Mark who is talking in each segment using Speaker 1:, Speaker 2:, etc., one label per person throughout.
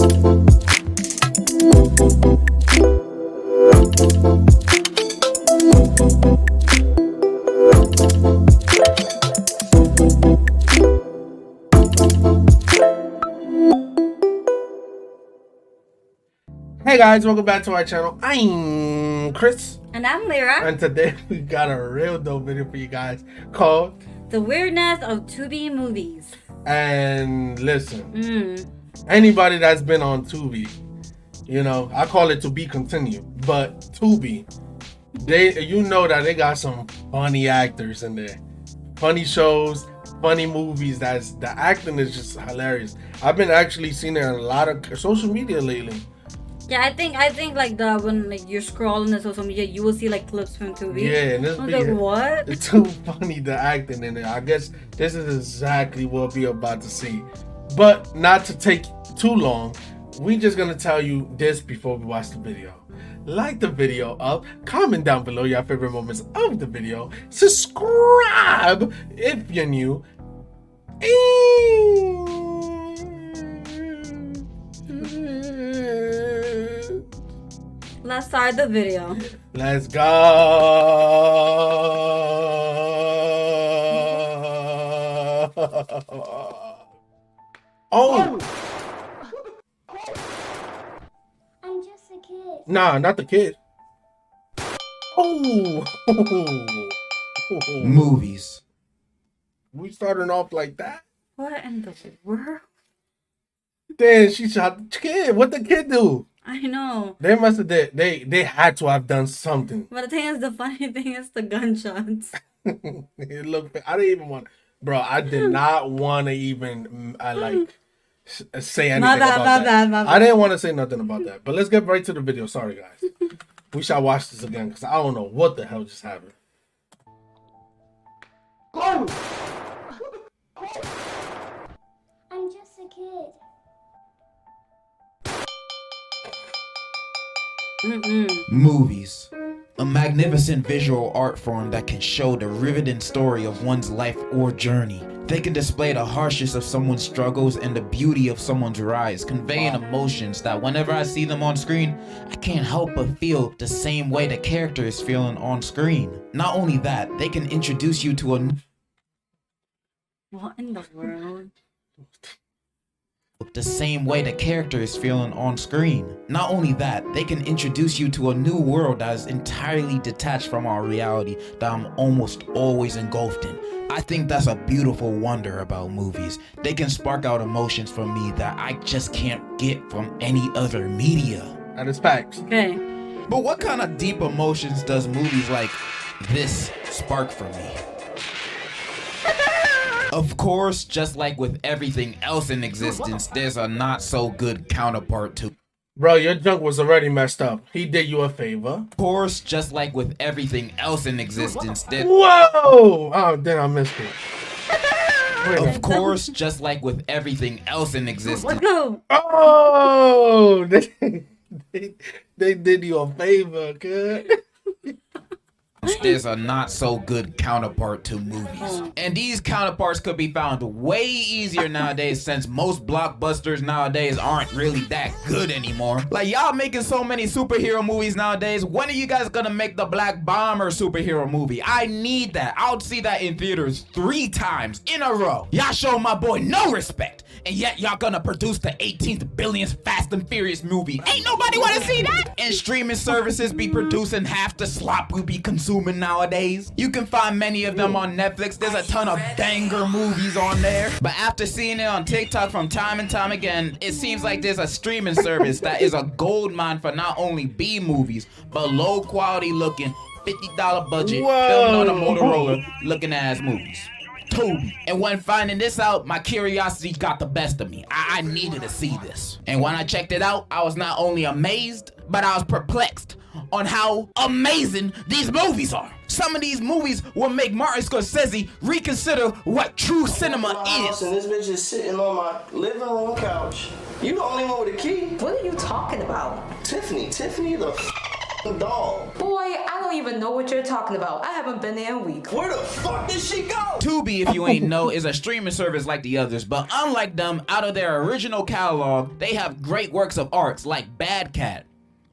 Speaker 1: Hey guys, welcome back to our channel. I'm Chris.
Speaker 2: And I'm Lyra.
Speaker 1: And today we got a real dope video for you guys called
Speaker 2: The Weirdness of Tubi Movies.
Speaker 1: And listen, anybody that's been on Tubi, you know, I call it to be continued, but Tubi, you know that they got some funny actors in there. Funny shows, funny movies. The acting is just hilarious. I've been actually seeing it on a lot of social media lately.
Speaker 2: Yeah, I think like when you're scrolling the social media, you will see like clips from Tubi.
Speaker 1: Yeah, and
Speaker 2: I was like, what?
Speaker 1: It's too funny, the acting in it. I guess this is exactly what we're about to see. But not to take too long, we just gonna tell you this before we watch the video. Like the video up, comment down below your favorite moments of the video, subscribe if you're new.
Speaker 2: Let's start the video.
Speaker 1: Let's go. Oh.
Speaker 3: I'm just a kid.
Speaker 1: Nah, not the kid. Oh.
Speaker 4: Movies.
Speaker 1: We starting off like that?
Speaker 2: What in the world?
Speaker 1: Then she shot the kid. What the kid do?
Speaker 2: I know.
Speaker 1: They must have did. They had to have done something.
Speaker 2: But the thing is, the funny thing is the gunshots.
Speaker 1: It looked. I didn't even want. Bro, I did not want to even say anything about that. I didn't want to say nothing about that. But let's get right to the video. Sorry, guys. We shall watch this again because I don't know what the hell just happened.
Speaker 3: I'm just a kid.
Speaker 4: Movies. A magnificent visual art form that can show the riveting story of one's life or journey. They can display the harshness of someone's struggles and the beauty of someone's rise, conveying emotions that whenever I see them on screen, I can't help but feel the same way the character is feeling on screen. Not only that, they can introduce you to a
Speaker 2: What in the world?
Speaker 4: the same way the character is feeling on screen. Not only that, they can introduce you to a new world that is entirely detached from our reality that I'm almost always engulfed in. I think that's a beautiful wonder about movies. They can spark out emotions from me that I just can't get from any other media.
Speaker 1: That is facts.
Speaker 2: Okay.
Speaker 4: But what kind of deep emotions does movies like this spark for me? Of course, just like with everything else in existence, there's a not so good counterpart to.
Speaker 1: Bro, your junk was already messed up. He did you a favor.
Speaker 4: Of course, just like with everything else in existence, there's.
Speaker 1: Whoa! Oh, then I missed it.
Speaker 4: Of course, just like with everything else in existence.
Speaker 2: Let's go.
Speaker 1: Oh! They did you a favor, kid.
Speaker 4: There's a not so good counterpart to movies. And these counterparts could be found way easier nowadays since most blockbusters nowadays aren't really that good anymore. Like y'all making so many superhero movies nowadays. When are you guys gonna make the Black Bomber superhero movie? I need that. I'll see that in theaters 3 times in a row. Y'all show my boy no respect. And yet y'all gonna produce the 18th billionth Fast and Furious movie. Ain't nobody wanna see that? And streaming services be producing half the slop we be consuming nowadays. You can find many of them on Netflix. There's a ton of banger movies on there. But after seeing it on TikTok from time and time again, it seems like there's a streaming service that is a gold mine for not only B movies, but low quality looking, $50 budget, filmed on a Motorola looking ass movies. Tubi. And when finding this out, my curiosity got the best of me. I needed to see this. And when I checked it out, I was not only amazed, but I was perplexed on how amazing these movies are. Some of these movies will make Martin Scorsese reconsider what true cinema is.
Speaker 5: And this bitch is sitting on my living room couch. You the only one with a key.
Speaker 6: What are you talking about?
Speaker 5: Tiffany the doll.
Speaker 6: Boy, I don't even know what you're talking about. I haven't been there in weeks.
Speaker 5: Where the fuck did she go?
Speaker 4: Tubi, if you ain't know, is a streaming service like the others, but unlike them, out of their original catalog, they have great works of arts like Bad Cat,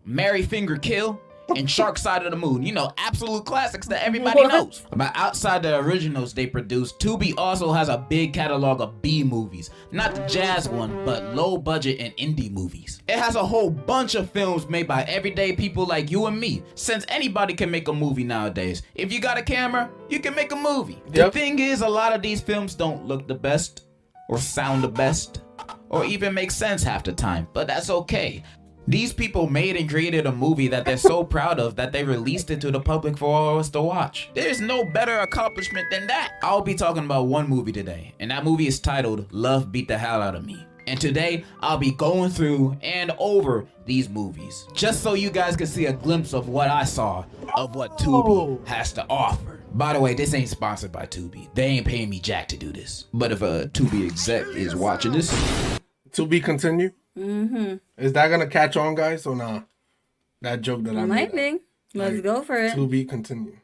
Speaker 4: Mary Finger Kill, and Shark Side of the Moon. You know, absolute classics that everybody knows. But outside the originals they produce, Tubi also has a big catalog of B movies. Not the jazz one, but low budget and indie movies. It has a whole bunch of films made by everyday people like you and me, since anybody can make a movie nowadays. If you got a camera, you can make a movie. The thing is, a lot of these films don't look the best, or sound the best, or even make sense half the time, but that's okay. These people made and created a movie that they're so proud of that they released it to the public for all of us to watch. There's no better accomplishment than that. I'll be talking about one movie today, and that movie is titled Love Beat the Hell Out of Me. And today, I'll be going through and over these movies, just so you guys can see a glimpse of what I saw of what Tubi has to offer. By the way, this ain't sponsored by Tubi. They ain't paying me jack to do this. But if a Tubi exec is watching this...
Speaker 1: To be continued? Mm-hmm. Is that gonna catch on, guys, or nah? That joke that I made.
Speaker 2: Might be. Let's go for it.
Speaker 1: To be continued.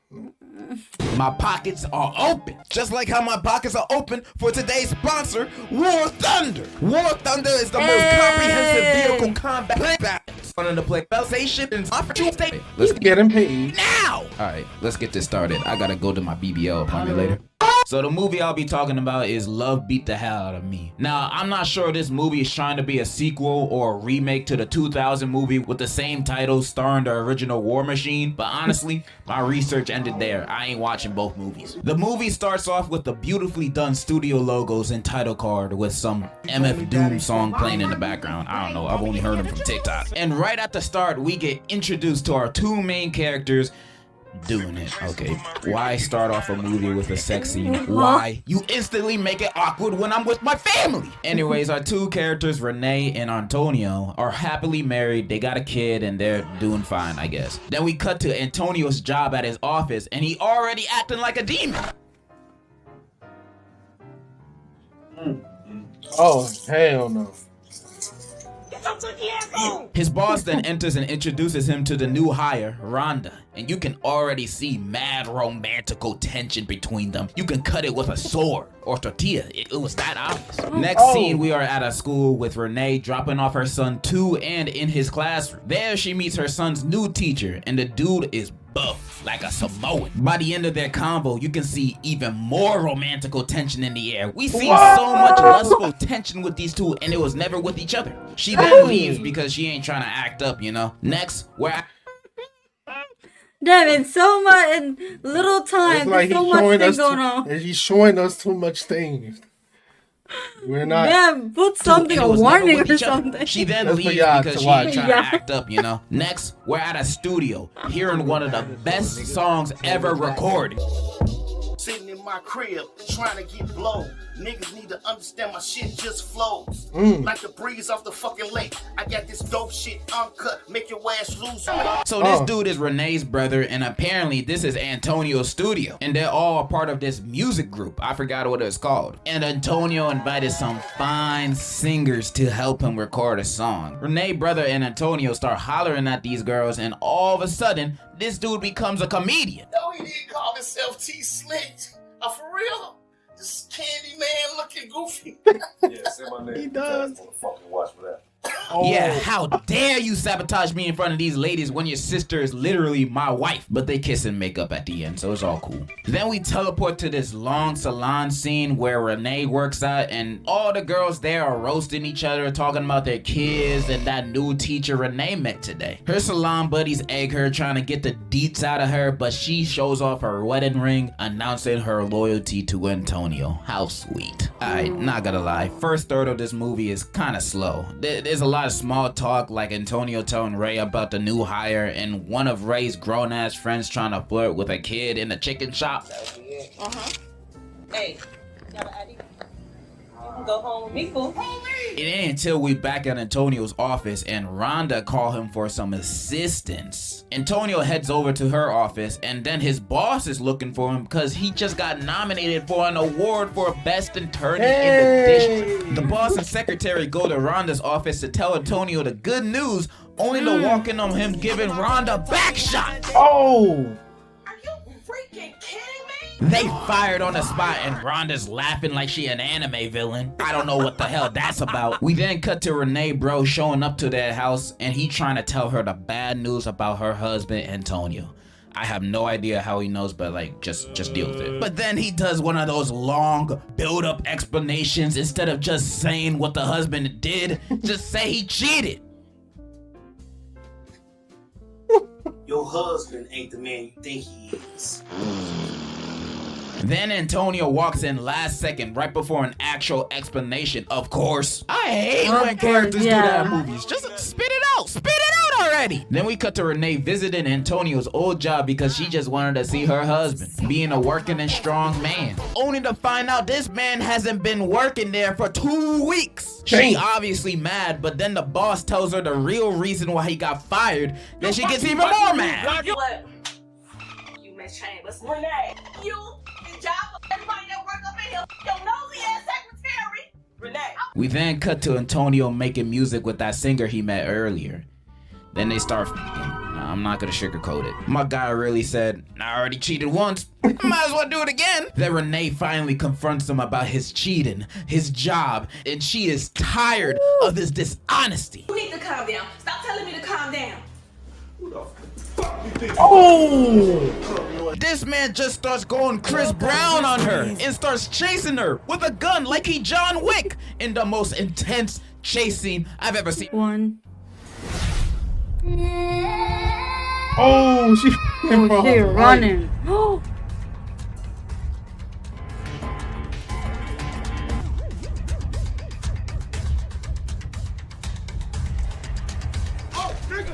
Speaker 4: My pockets are open, just like how my pockets are open for today's sponsor, War Thunder. War Thunder is the most comprehensive vehicle combat balance. Wanted to play Belsation and let's
Speaker 1: Get him paid.
Speaker 4: now. All right, let's get this started. I gotta go to my BBL appointment later. So the movie I'll be talking about is Love Beat the Hell Out of Me. Now, I'm not sure this movie is trying to be a sequel or a remake to the 2000 movie with the same title starring the original War Machine, but honestly, my research ended there. I ain't watching both movies. The movie starts off with the beautifully done studio logos and title card with some MF Doom song playing in the background. I don't know, I've only heard them from TikTok. And right at the start, we get introduced to our two main characters doing it. Okay, why start off a movie with a sex scene? Why? You instantly make it awkward when I'm with my family. Anyways, our two characters, Renee and Antonio, are happily married. They got a kid and they're doing fine, I guess. Then we cut to Antonio's job at his office and he already acting like a demon.
Speaker 1: Oh, hell no.
Speaker 4: His boss then enters and introduces him to the new hire, Rhonda, and you can already see mad romantical tension between them. You can cut it with a sword or tortilla. It was that obvious. Next scene, we are at a school with Renee dropping off her son to and in his classroom. There she meets her son's new teacher, and the dude is buff like a Samoan. By the end of their convo, you can see even more romantical tension in the air. We see so much lustful tension with these two, and it was never with each other. She then leaves because she ain't trying to act up, you know. Next, we're
Speaker 2: Damn, in so much, in little time,
Speaker 1: It's like
Speaker 2: there's so much thing going
Speaker 1: and
Speaker 2: on.
Speaker 1: he's showing us too much things. We're not.
Speaker 2: Damn, put something,
Speaker 4: and
Speaker 2: a
Speaker 4: it was never
Speaker 2: warning
Speaker 4: with
Speaker 2: or
Speaker 4: each other.
Speaker 2: something.
Speaker 4: She then
Speaker 1: That's
Speaker 4: leaves
Speaker 1: for y'all
Speaker 4: because
Speaker 1: to
Speaker 4: she ain't
Speaker 1: watch.
Speaker 4: trying to act up, you know. Next, we're at a studio hearing one of the best songs ever recorded.
Speaker 5: Sitting in my crib, trying to get blown. Niggas need to understand my shit just flows. Like the breeze off the fucking lake. I got this dope shit uncut, make your ass lose.
Speaker 4: So this dude is Renee's brother, and apparently this is Antonio's studio. And they're all a part of this music group. I forgot what it's called. And Antonio invited some fine singers to help him record a song. Renee's brother and Antonio start hollering at these girls, and all of a sudden, this dude becomes a comedian.
Speaker 5: No, he didn't call himself T-Slick. For real? This candy man looking goofy.
Speaker 7: Yeah, say my name.
Speaker 1: He does.
Speaker 7: Fucking watch for that.
Speaker 4: Yeah, how dare you sabotage me in front of these ladies when your sister is literally my wife. But they kiss and make up at the end, so it's all cool. Then we teleport to this long salon scene where Renee works out and all the girls there are roasting each other, talking about their kids and that new teacher Renee met today. Her salon buddies egg her, trying to get the deets out of her, but she shows off her wedding ring, announcing her loyalty to Antonio. How sweet. Alright, not gonna lie, first third of this movie is kinda slow. There's a lot of small talk, like Antonio telling Ray about the new hire and one of Ray's grown-ass friends trying to flirt with a kid in the chicken shop.
Speaker 8: Hey, got an ID? You can go home with me, fool.
Speaker 4: It ain't until we back at Antonio's office and Rhonda call him for some assistance. Antonio heads over to her office and then his boss is looking for him because he just got nominated for an award for best attorney in the district. The boss and secretary go to Rhonda's office to tell Antonio the good news, only to walk in on him giving Rhonda back shots.
Speaker 1: Oh!
Speaker 8: You kidding me?
Speaker 4: They fired on the spot and Rhonda's laughing like she an anime villain. I don't know what the hell that's about. We then cut to Renee bro showing up to their house and he trying to tell her the bad news about her husband Antonio. I have no idea how he knows, but like just deal with it. But then he does one of those long build-up explanations instead of just saying what the husband did. Just say he cheated.
Speaker 5: Your husband ain't the man you think he is.
Speaker 4: Then Antonio walks in last second, right before an actual explanation. Of course. I hate when characters do that in movies. Just spit it out. Spit it out already. Then we cut to Renee visiting Antonio's old job because she just wanted to see her husband, being a working and strong man. Only to find out this man hasn't been working there for 2 weeks. She obviously mad, but then the boss tells her the real reason why he got fired. Then she gets even more mad.
Speaker 8: What? You Miss Chambers. Renee. You. Job of everybody that work up in here. Your nosy ass secretary. Renee.
Speaker 4: We then cut to Antonio making music with that singer he met earlier. Then they start I'm not gonna sugarcoat it. My guy really said, I already cheated once. Might as well do it again. Then Renee finally confronts him about his cheating, his job, and she is tired of his dishonesty.
Speaker 8: You need to calm down. Stop telling me to calm down.
Speaker 1: Oh!
Speaker 4: This man just starts going Chris Brown on her and starts chasing her with a gun like he John Wick in the most intense chase scene I've ever seen.
Speaker 2: One.
Speaker 1: Oh, she
Speaker 2: running.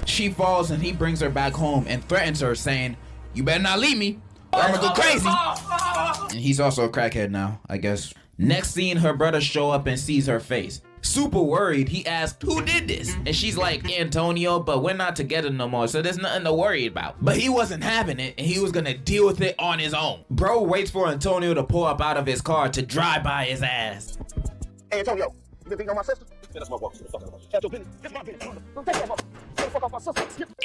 Speaker 4: She falls and he brings her back home and threatens her saying, you better not leave me or I'm gonna go crazy. And he's also a crackhead now, I guess. Next scene, her brother show up and sees her face. Super worried, he asked, who did this? And she's like, Antonio, but we're not together no more, so there's nothing to worry about. But he wasn't having it, and he was gonna deal with it on his own. Bro waits for Antonio to pull up out of his car to drive by his ass.
Speaker 5: Hey, Antonio, you been beating on my sister? That's my walk.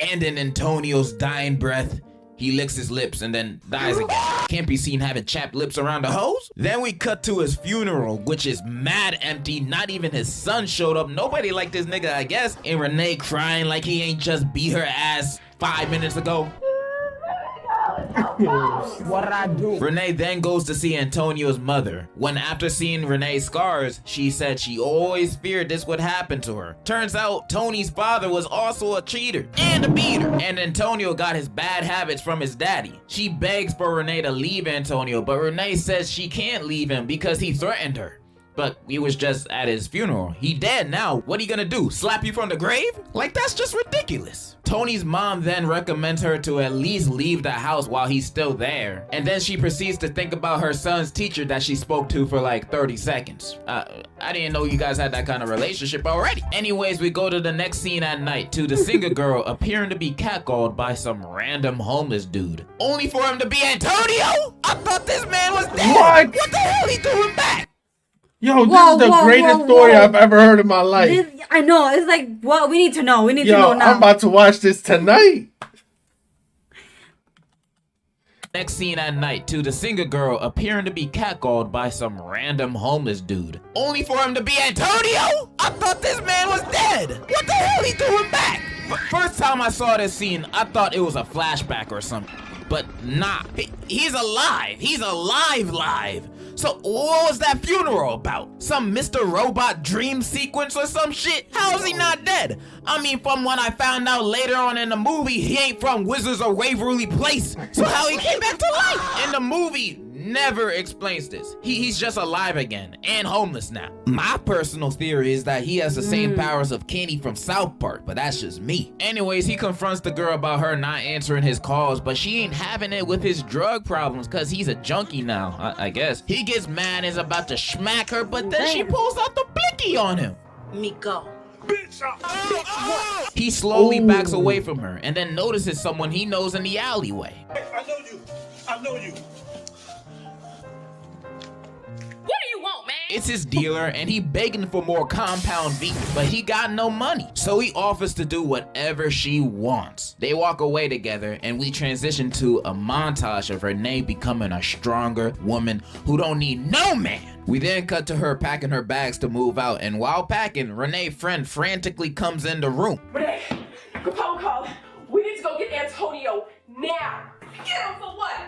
Speaker 4: And in Antonio's dying breath, he licks his lips and then dies again. Can't be seen having chapped lips around the hose. Then we cut to his funeral, which is mad empty. Not even his son showed up. Nobody liked this nigga, I guess. And Renee crying like he ain't just beat her ass 5 minutes ago.
Speaker 9: What did I do?
Speaker 4: Renee then goes to see Antonio's mother. When after seeing Renee's scars, she said she always feared this would happen to her. Turns out Tony's father was also a cheater and a beater. And Antonio got his bad habits from his daddy. She begs for Renee to leave Antonio, but Renee says she can't leave him because he threatened her. But he was just at his funeral. He dead now. What are you gonna do? Slap you from the grave? Like, that's just ridiculous. Tony's mom then recommends her to at least leave the house while he's still there. And then she proceeds to think about her son's teacher that she spoke to for like 30 seconds. I didn't know you guys had that kind of relationship already. Anyways, we go to the next scene at night to the singer girl appearing to be catcalled by some random homeless dude. Only for him to be Antonio? I thought this man was dead. What the hell he doing back?
Speaker 1: Yo, this is the greatest story I've ever heard in my life.
Speaker 2: I know. It's like, what? We need to know. We need to know now.
Speaker 1: I'm about to watch this tonight.
Speaker 4: Next scene at night to the singer girl appearing to be catcalled by some random homeless dude. Only for him to be Antonio? I thought this man was dead. What the hell he doing back? First time I saw this scene, I thought it was a flashback or something. But nah, he's alive. He's alive. So what was that funeral about? Some Mr. Robot dream sequence or some shit? How is he not dead? I mean, from what I found out later on in the movie, he ain't from Wizards of Waverly Place. So how he came back to life? In the movie, never explains this. He's just alive again and homeless now. My personal theory is that he has the same powers of Kenny from South Park, but that's just me. Anyways, he confronts the girl about her not answering his calls, but she ain't having it with his drug problems because he's a junkie now, I guess. He gets mad and is about to smack her, but then she pulls out the blicky on him.
Speaker 8: Me go.
Speaker 4: He slowly backs away from her and then notices someone he knows in the alleyway.
Speaker 5: I know you.
Speaker 8: What do you want, man?
Speaker 4: It's his dealer and he begging for more compound V, but he got no money. So he offers to do whatever she wants. They walk away together and we transition to a montage of Renee becoming a stronger woman who don't need no man. We then cut to her packing her bags to move out, and while packing, Renee's friend frantically comes in the room.
Speaker 8: Renee, Capone called. We need to go get Antonio now. Get him for what?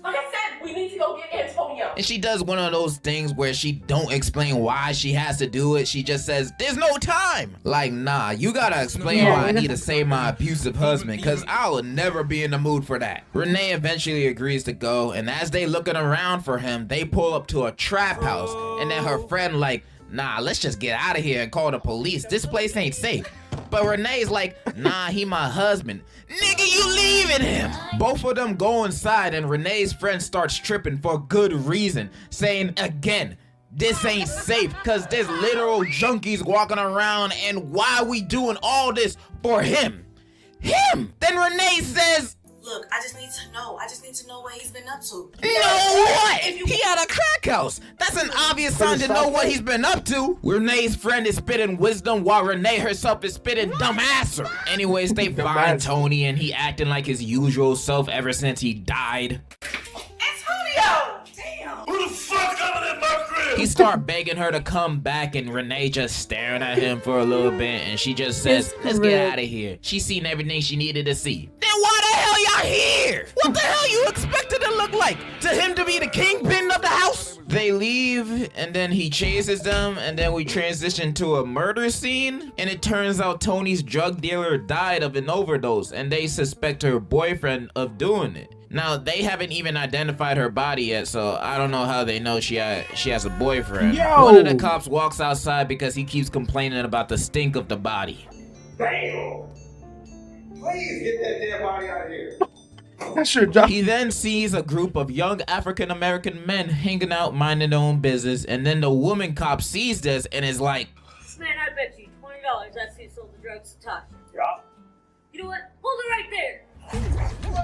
Speaker 8: Like I said, we need to go get Antonio.
Speaker 4: And she does one of those things where she don't explain why she has to do it. She just says, there's no time. Like, nah, you gotta explain why I need to save my abusive husband, because I will never be in the mood for that. Renee eventually agrees to go, and as they looking around for him, they pull up to a trap house, and then her friend like, nah, let's just get out of here and call the police. This place ain't safe. But Renee's like, nah, he my husband. Nigga, you leaving him. Both of them go inside and Renee's friend starts tripping for good reason, saying again, this ain't safe because there's literal junkies walking around, and why we doing all this for him? Him! Then Renee says,
Speaker 9: look, I just need to know. I just need to know what he's been up to.
Speaker 4: No what? He had a crack house. That's an obvious sign to know what he's been up to. Renee's friend is spitting wisdom while Renee herself is spitting dumbasser. Anyways, they find Tony and he acting like his usual self ever since he died.
Speaker 8: Antonio! Damn!
Speaker 5: Who the fuck coming in my crib?
Speaker 4: He start begging her to come back and Renee just staring at him for a little bit and she just says, let's get out of here. She's seen everything she needed to see. Then why the hell y'all here? What the hell you expected to look like? To him to be the kingpin of the house? They leave and then he chases them and then we transition to a murder scene and it turns out Tony's drug dealer died of an overdose and they suspect her boyfriend of doing it. Now, they haven't even identified her body yet, so I don't know how they know she has a boyfriend.
Speaker 1: Yo.
Speaker 4: One of the cops walks outside because he keeps complaining about the stink of the body.
Speaker 7: Damn! Please get that dead body out of here.
Speaker 1: That's your job.
Speaker 4: He then sees a group of young African-American men hanging out, minding their own business, and then the woman cop sees this and is like,
Speaker 10: Man, I bet you $20 that's who sold the drugs to Tasha.
Speaker 7: Yeah.
Speaker 10: You know what? Hold it right there.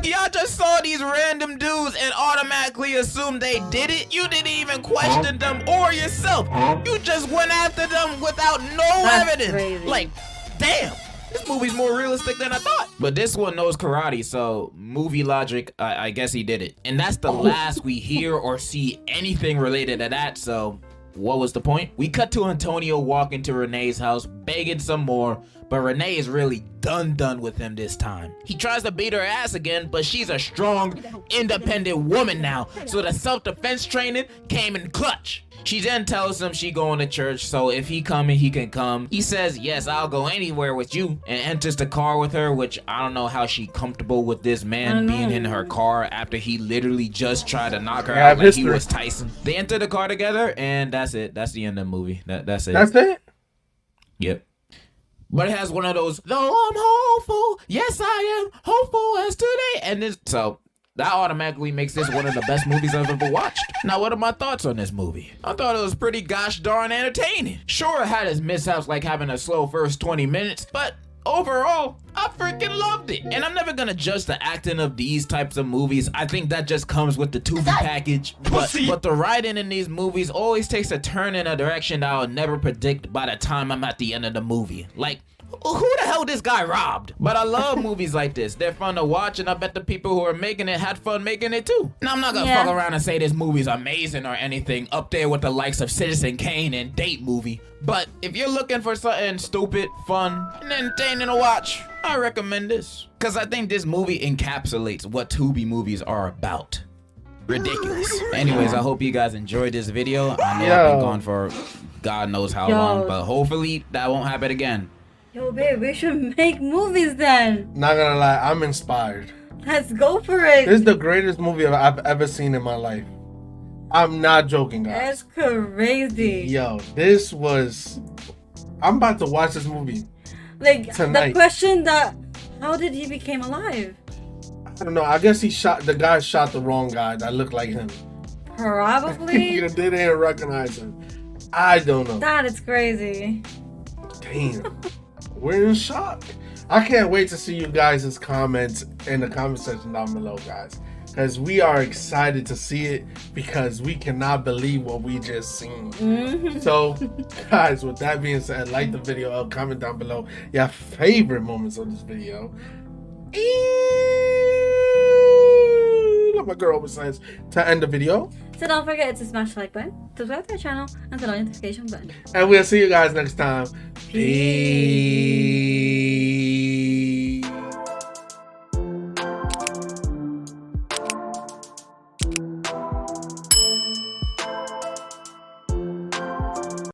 Speaker 4: y'all just saw these random dudes and automatically assumed they did it? You didn't even question them or yourself. You just went after them without no evidence.
Speaker 2: Crazy.
Speaker 4: Like, damn. This movie's more realistic than I thought. But this one knows karate, so movie logic, I guess he did it. And that's the last we hear or see anything related to that, so what was the point? We cut to Antonio walking to Renee's house, begging some more, but Renee is really done with him this time. He tries to beat her ass again, but she's a strong, independent woman now, so the self-defense training came in clutch. She then tells him she going to church, so if he coming, he can come. He says, yes, I'll go anywhere with you, and enters the car with her, which I don't know how she comfortable with this man being in her car after he literally just tried to knock her out like he was Tyson. They enter the car together, and that's it. That's the end of the movie. That's it.
Speaker 1: That's it?
Speaker 4: Yep. But it has one of those, though I'm hopeful, yes I am hopeful as today, and this, so that automatically makes this one of the best movies I've ever watched. Now, what are my thoughts on this movie? I thought it was pretty gosh darn entertaining. Sure, it had its mishaps like having a slow first 20 minutes, but overall, I freaking loved it. And I'm never gonna judge the acting of these types of movies. I think that just comes with the Tubi package. But the writing in these movies always takes a turn in a direction that I'll never predict by the time I'm at the end of the movie. Like, who the hell this guy robbed? But I love movies like this. They're fun to watch, and I bet the people who are making it had fun making it too. Now, I'm not gonna fuck around and say this movie's amazing or anything, up there with the likes of Citizen Kane and Date Movie. But if you're looking for something stupid, fun, and entertaining to watch, I recommend this. Cause I think this movie encapsulates what Tubi movies are about. Ridiculous. Anyways, I hope you guys enjoyed this video. I know I've been gone for God knows how long, but hopefully that won't happen again.
Speaker 2: Yo, babe, we should make movies then.
Speaker 1: Not gonna lie, I'm inspired.
Speaker 2: Let's go for it.
Speaker 1: This is the greatest movie I've ever seen in my life. I'm not joking, guys.
Speaker 2: That's crazy.
Speaker 1: Yo, this was... I'm about to watch this movie.
Speaker 2: Like,
Speaker 1: tonight.
Speaker 2: the question that... How did he become alive?
Speaker 1: I don't know. I guess the guy shot the wrong guy that looked like him.
Speaker 2: Probably.
Speaker 1: They didn't recognize him. I don't know.
Speaker 2: That is crazy.
Speaker 1: Damn. We're in shock. I can't wait to see you guys' comments in the comment section down below, guys. Because as we are excited to see it because we cannot believe what we just seen. So, guys, with that being said, like the video, comment down below your favorite moments of this video. Like my girl always says, to end the video.
Speaker 2: So don't forget to smash the like button, subscribe to our channel, and turn on the notification button.
Speaker 1: And we'll see you guys next time. Peace.